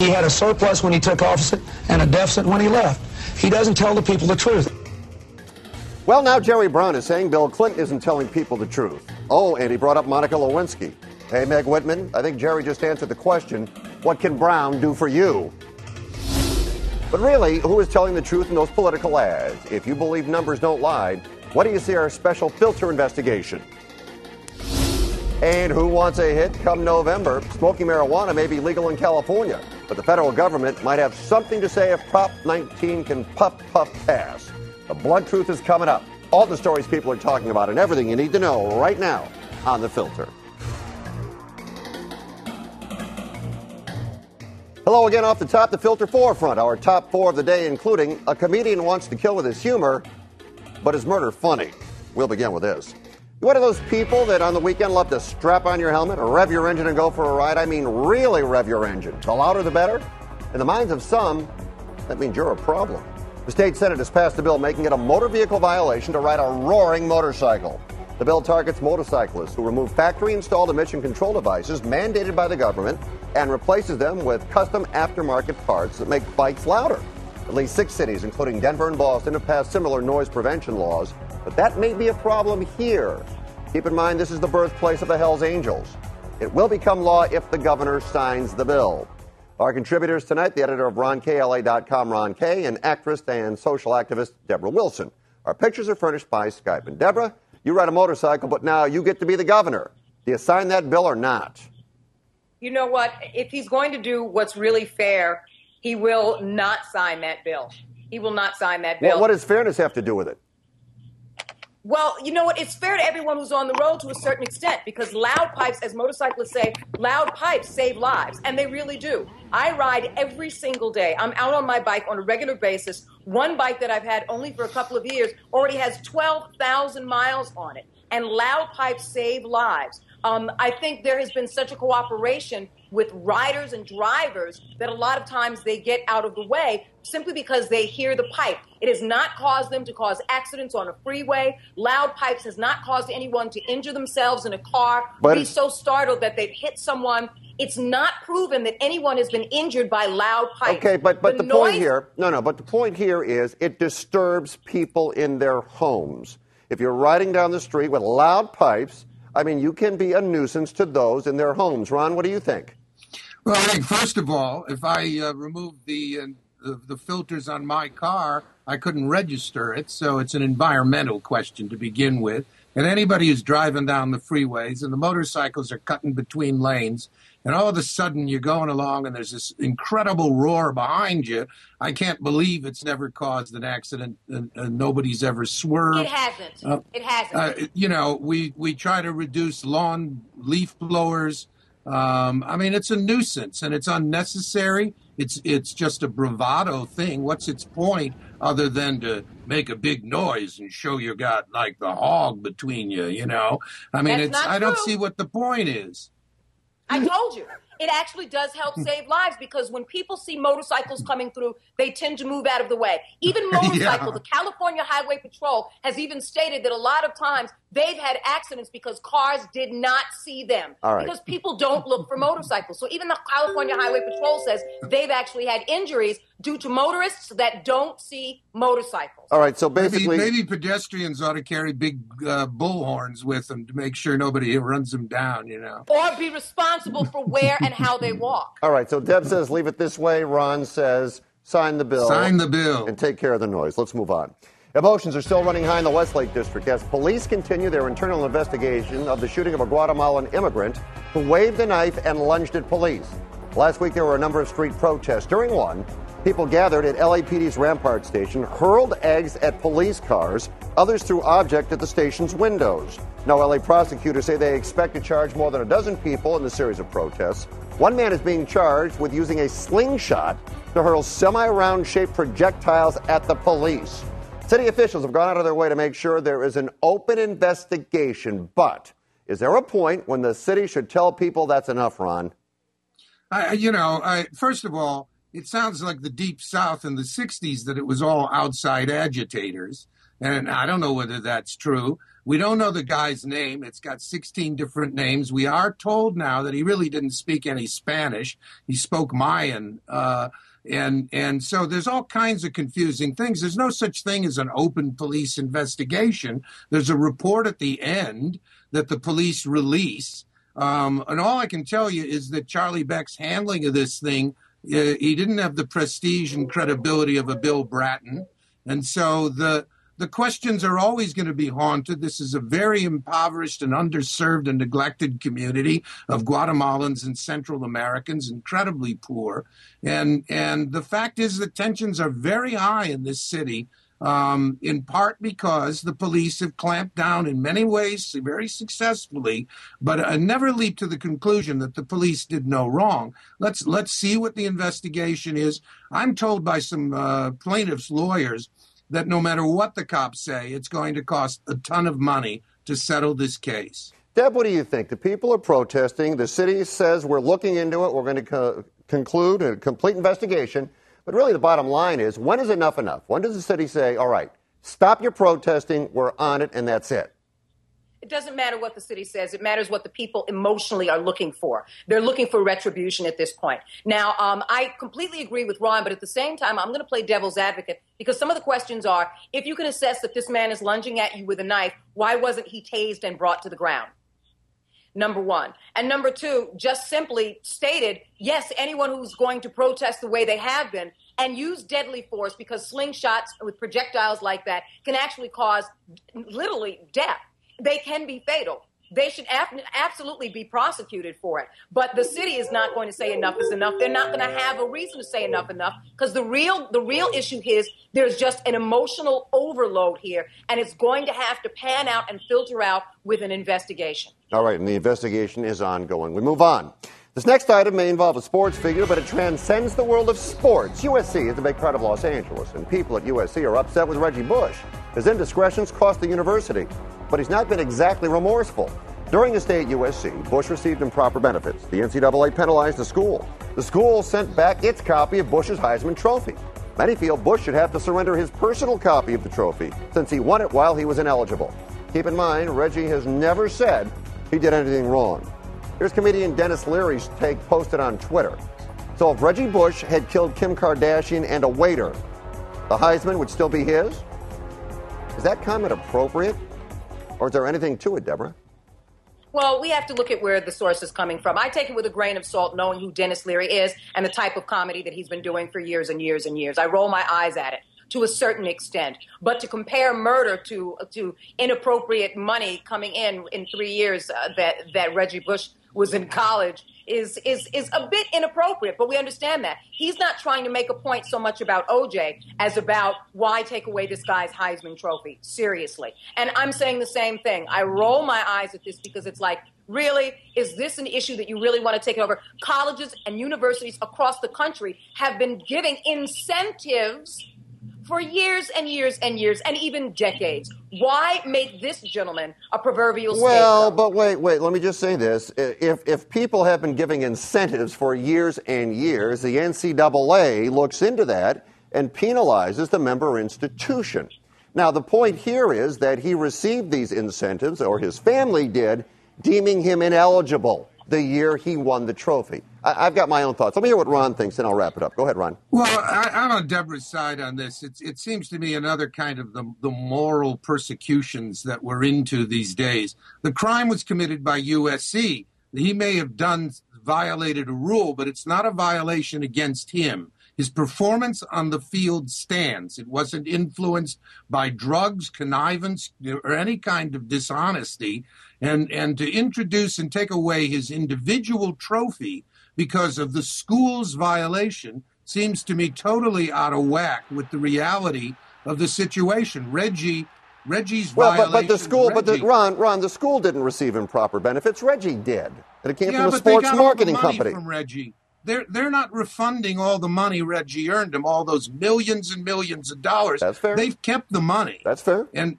He had a surplus when he took office and a deficit when he left. He doesn't tell the people the truth. Well, now Jerry Brown is saying Bill Clinton isn't telling people the truth. Oh, and he brought up Monica Lewinsky. Hey, Meg Whitman, I think Jerry just answered the question, what can Brown do for you? But really, who is telling the truth in those political ads? If you believe numbers don't lie, what do you see our special filter investigation? And who wants a hit come November? Smoking marijuana may be legal in California, but the federal government might have something to say if Prop 19 can puff pass. The blunt truth is coming up. All the stories people are talking about and everything you need to know right now on The Filter. Hello again off the top, The Filter forefront. Our top four of the day, including a comedian wants to kill with his humor, but is murder funny? We'll begin with this. You one of those people that on the weekend love to strap on your helmet, rev your engine and go for a ride? I mean, really rev your engine. The louder the better. In the minds of some, that means you're a problem. The state Senate has passed a bill making it a motor vehicle violation to ride a roaring motorcycle. The bill targets motorcyclists who remove factory-installed emission control devices mandated by the government and replaces them with custom aftermarket parts that make bikes louder. At least 6 cities, including Denver and Boston, have passed similar noise prevention laws, but that may be a problem here. Keep in mind, this is the birthplace of the Hells Angels. It will become law if the governor signs the bill. Our contributors tonight, the editor of RonKLA.com, Ron Kaye, and actress and social activist Debra Wilson. Our pictures are furnished by Skype. And Debra, you ride a motorcycle, but now you get to be the governor. Do you sign that bill or not? You know what? If he's going to do what's really fair, he will not sign that bill. He will not sign that bill. Well, what does fairness have to do with it? Well, you know what? It's fair to everyone who's on the road to a certain extent because loud pipes, as motorcyclists say, loud pipes save lives, and they really do. I ride every single day. I'm out on my bike on a regular basis. One bike that I've had only for a couple of years already has 12,000 miles on it, and loud pipes save lives. I think there has been such a cooperation with riders and drivers that a lot of times they get out of the way simply because they hear the pipe. It has not caused them to cause accidents on a freeway. Loud pipes has not caused anyone to injure themselves in a car, be so startled that they've hit someone. It's not proven that anyone has been injured by loud pipes. Okay, but the point here, but the point here is it disturbs people in their homes. If you're riding down the street with loud pipes, I mean, you can be a nuisance to those in their homes. Ron, what do you think? Well, I think, first of all, if I removed the filters on my car, I couldn't register it. So it's an environmental question to begin with. And anybody who's driving down the freeways and the motorcycles are cutting between lanes, and all of a sudden you're going along and there's this incredible roar behind you. I can't believe it's never caused an accident and nobody's ever swerved. It hasn't. It hasn't. We try to reduce lawn leaf blowers. I mean, it's a nuisance and it's unnecessary. It's just a bravado thing. What's its point other than to make a big noise and show you got like the hog between you, you know? I mean, I don't see what the point is. I told you. It actually does help save lives because when people see motorcycles coming through, they tend to move out of the way. Even motorcycles, the California Highway Patrol has even stated that a lot of times they've had accidents because cars did not see them. Because people don't look for motorcycles. So even the California Highway Patrol says they've actually had injuries due to motorists that don't see motorcycles. All right, so basically... Maybe pedestrians ought to carry big bullhorns with them to make sure nobody runs them down, you know. Or be responsible for where and how they walk. All right, so Deb says leave it this way. Ron says sign the bill. Sign the bill. And take care of the noise. Let's move on. Emotions are still running high in the Westlake District as police continue their internal investigation of the shooting of a Guatemalan immigrant who waved a knife and lunged at police. Last week, there were a number of street protests. During one, people gathered at LAPD's Rampart Station, hurled eggs at police cars. Others threw objects at the station's windows. Now, LA prosecutors say they expect to charge more than a dozen people in the series of protests. One man is being charged with using a slingshot to hurl semi-round shaped projectiles at the police. City officials have gone out of their way to make sure there is an open investigation. But is there a point when the city should tell people that's enough, Ron? First of all, it sounds like the Deep South in the 60s that it was all outside agitators. and I don't know whether that's true. We don't know the guy's name. It's got 16 different names. We are told now that he really didn't speak any Spanish. He spoke Mayan. And so there's all kinds of confusing things. There's no such thing as an open police investigation. There's a report at the end that the police release. And all I can tell you is that Charlie Beck's handling of this thing, he didn't have the prestige and credibility of a Bill Bratton. And so the questions are always going to be haunted. This is a very impoverished and underserved and neglected community of Guatemalans and Central Americans, incredibly poor. And the fact is that tensions are very high in this city, in part because the police have clamped down in many ways very successfully, but never leaped to the conclusion that the police did no wrong. Let's see what the investigation is. I'm told by some plaintiffs' lawyers that no matter what the cops say, it's going to cost a ton of money to settle this case. Deb, what do you think? The people are protesting. The city says we're looking into it. We're going to conclude a complete investigation. But really the bottom line is, when is enough enough? When does the city say, all right, stop your protesting, we're on it, and that's it? It doesn't matter what the city says. It matters what the people emotionally are looking for. They're looking for retribution at this point. Now, I completely agree with Ron, but at the same time, I'm going to play devil's advocate because some of the questions are, if you can assess that this man is lunging at you with a knife, why wasn't he tased and brought to the ground? Number one. And number two, just simply stated, yes, anyone who's going to protest the way they have been and use deadly force, because slingshots with projectiles like that can actually cause literally death. They can be fatal. They should absolutely be prosecuted for it. But the city is not going to say enough is enough. They're not going to have a reason to say enough because the real issue is there's just an emotional overload here, and it's going to have to pan out and filter out with an investigation. All right, and the investigation is ongoing. We move on. This next item may involve a sports figure, but it transcends the world of sports. USC is a big part of Los Angeles, and people at USC are upset with Reggie Bush. His indiscretions cost the university, but he's not been exactly remorseful. During his stay at USC, Bush received improper benefits. The NCAA penalized the school. The school sent back its copy of Bush's Heisman Trophy. Many feel Bush should have to surrender his personal copy of the trophy since he won it while he was ineligible. Keep in mind, Reggie has never said he did anything wrong. Here's comedian Denis Leary's take posted on Twitter. So if Reggie Bush had killed Kim Kardashian and a waiter, the Heisman would still be his? Is that comment appropriate? Or is there anything to it, Debra? Well, we have to look at where the source is coming from. I take it with a grain of salt, knowing who Denis Leary is and the type of comedy that he's been doing for years and years and years. I roll my eyes at it to a certain extent. But to compare murder to inappropriate money coming in 3 years that Reggie Bush was in college is a bit inappropriate, but we understand that. He's not trying to make a point so much about OJ as about why take away this guy's Heisman Trophy, seriously. And I'm saying the same thing. I roll my eyes at this because it's like, really? Is this an issue that you really want to take over? Colleges and universities across the country have been giving incentives for years and years and years and even decades. Why make this gentleman a proverbial scapegoat? Well, but wait, let me just say this. If people have been giving incentives for years and years, the NCAA looks into that and penalizes the member institution. Now, the point here is that he received these incentives, or his family did, deeming him ineligible the year he won the trophy. I've got my own thoughts. Let me hear what Ron thinks, and I'll wrap it up. Go ahead, Ron. Well, I'm on Debra's side on this. It seems to me another kind of the moral persecutions that we're into these days. The crime was committed by USC. He may have violated a rule, but it's not a violation against him. His performance on the field stands. It wasn't influenced by drugs, connivance, or any kind of dishonesty. And to introduce and take away his individual trophy because of the school's violation seems to me totally out of whack with the reality of the situation. Reggie's violation. But the school, Ron, the school didn't receive improper benefits. Reggie did. And it came from a sports marketing company. From Reggie. They're not refunding all the money Reggie earned him, all those millions and millions of dollars. That's fair. They've kept the money. That's fair. And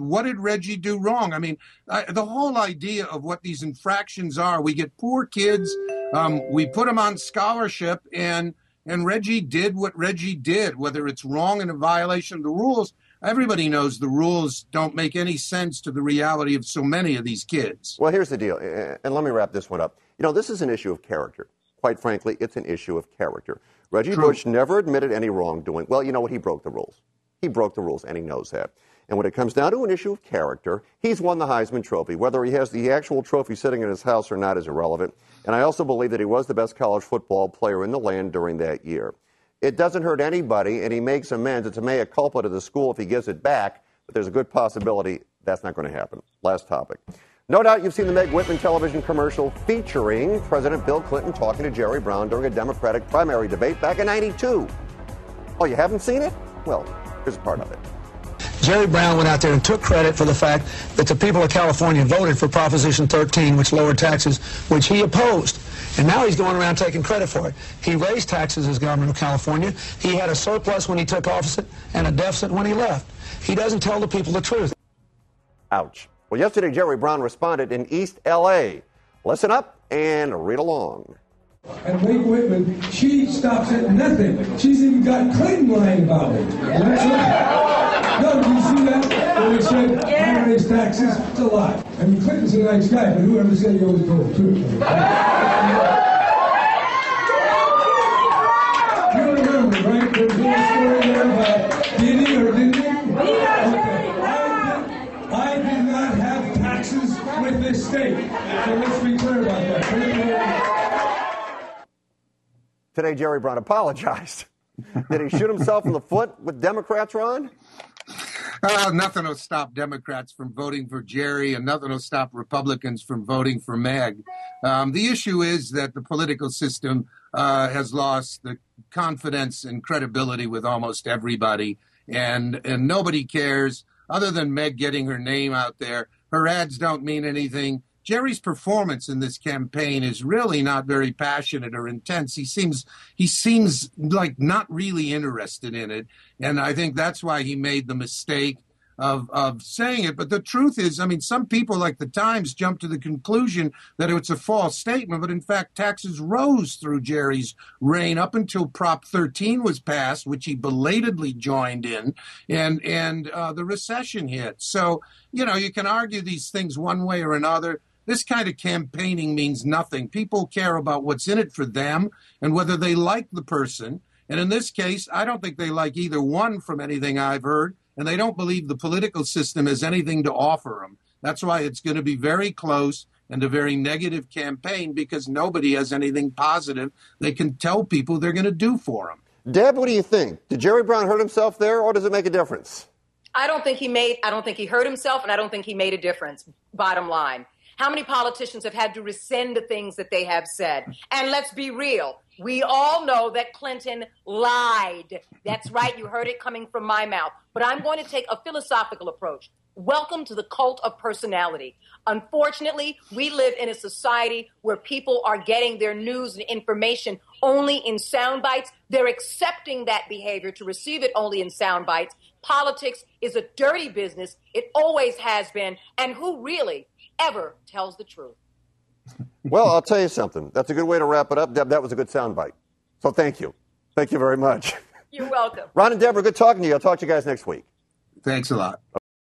what did Reggie do wrong? I mean, the whole idea of what these infractions are, we get poor kids, we put them on scholarship, and And Reggie did what Reggie did, whether it's wrong and a violation of the rules. Everybody knows the rules don't make any sense to the reality of so many of these kids. Well, here's the deal, and let me wrap this one up. You know, this is an issue of character. Quite frankly, it's an issue of character. Reggie Bush never admitted any wrongdoing. Well, you know what? He broke the rules. He broke the rules, and he knows that. And when it comes down to an issue of character, he's won the Heisman Trophy. Whether he has the actual trophy sitting in his house or not is irrelevant. And I also believe that he was the best college football player in the land during that year. It doesn't hurt anybody, and he makes amends. It's a mea culpa to the school if he gives it back, but there's a good possibility that's not going to happen. Last topic. No doubt you've seen the Meg Whitman television commercial featuring President Bill Clinton talking to Jerry Brown during a Democratic primary debate back in '92. Oh, you haven't seen it? Well, here's a part of it. Jerry Brown went out there and took credit for the fact that the people of California voted for Proposition 13, which lowered taxes, which he opposed. And now he's going around taking credit for it. He raised taxes as governor of California. He had a surplus when he took office and a deficit when he left. He doesn't tell the people the truth. Ouch. Well, yesterday, Jerry Brown responded in East L.A. Listen up and read along. And Meg Whitman, she stops at nothing. She's even got Clinton lying about it. That's right. No, do you see that? When they said, I raise taxes, it's a lie. I mean, Clinton's a nice guy, but whoever said he always told the truth? You remember, right? There's a little story there about did he or didn't he? Okay. I did not have taxes with this state. So let's be clear about that. Today, Jerry Brown apologized. Did he shoot himself in the foot with Democrats, Ron? Nothing will stop Democrats from voting for Jerry, and nothing will stop Republicans from voting for Meg. The issue is that the political system has lost the confidence and credibility with almost everybody, and nobody cares other than Meg getting her name out there. Her ads don't mean anything. Jerry's performance in this campaign is really not very passionate or intense. He seems like not really interested in it. And I think that's why he made the mistake of saying it. But the truth is, I mean, some people like the Times jumped to the conclusion that it's a false statement. But in fact, taxes rose through Jerry's reign up until Prop 13 was passed, which he belatedly joined in, and the recession hit. So, you know, you can argue these things one way or another. This kind of campaigning means nothing. People care about what's in it for them and whether they like the person. And in this case, I don't think they like either one from anything I've heard, and they don't believe the political system has anything to offer them. That's why it's going to be very close and a very negative campaign, because nobody has anything positive they can tell people they're going to do for them. Deb, what do you think? Did Jerry Brown hurt himself there, or does it make a difference? I don't think he hurt himself, and I don't think he made a difference, bottom line. How many politicians have had to rescind the things that they have said? And let's be real. We all know that Clinton lied. That's right. You heard it coming from my mouth. But I'm going to take a philosophical approach. Welcome to the cult of personality. Unfortunately, we live in a society where people are getting their news and information only in sound bites. They're accepting that behavior to receive it only in sound bites. Politics is a dirty business. It always has been. And who really ever tells the truth? Well, I'll tell you something. That's a good way to wrap it up. Deb, that was a good soundbite. So thank you. Thank you very much. You're welcome. Ron and Debra, good talking to you. I'll talk to you guys next week. Thanks a lot.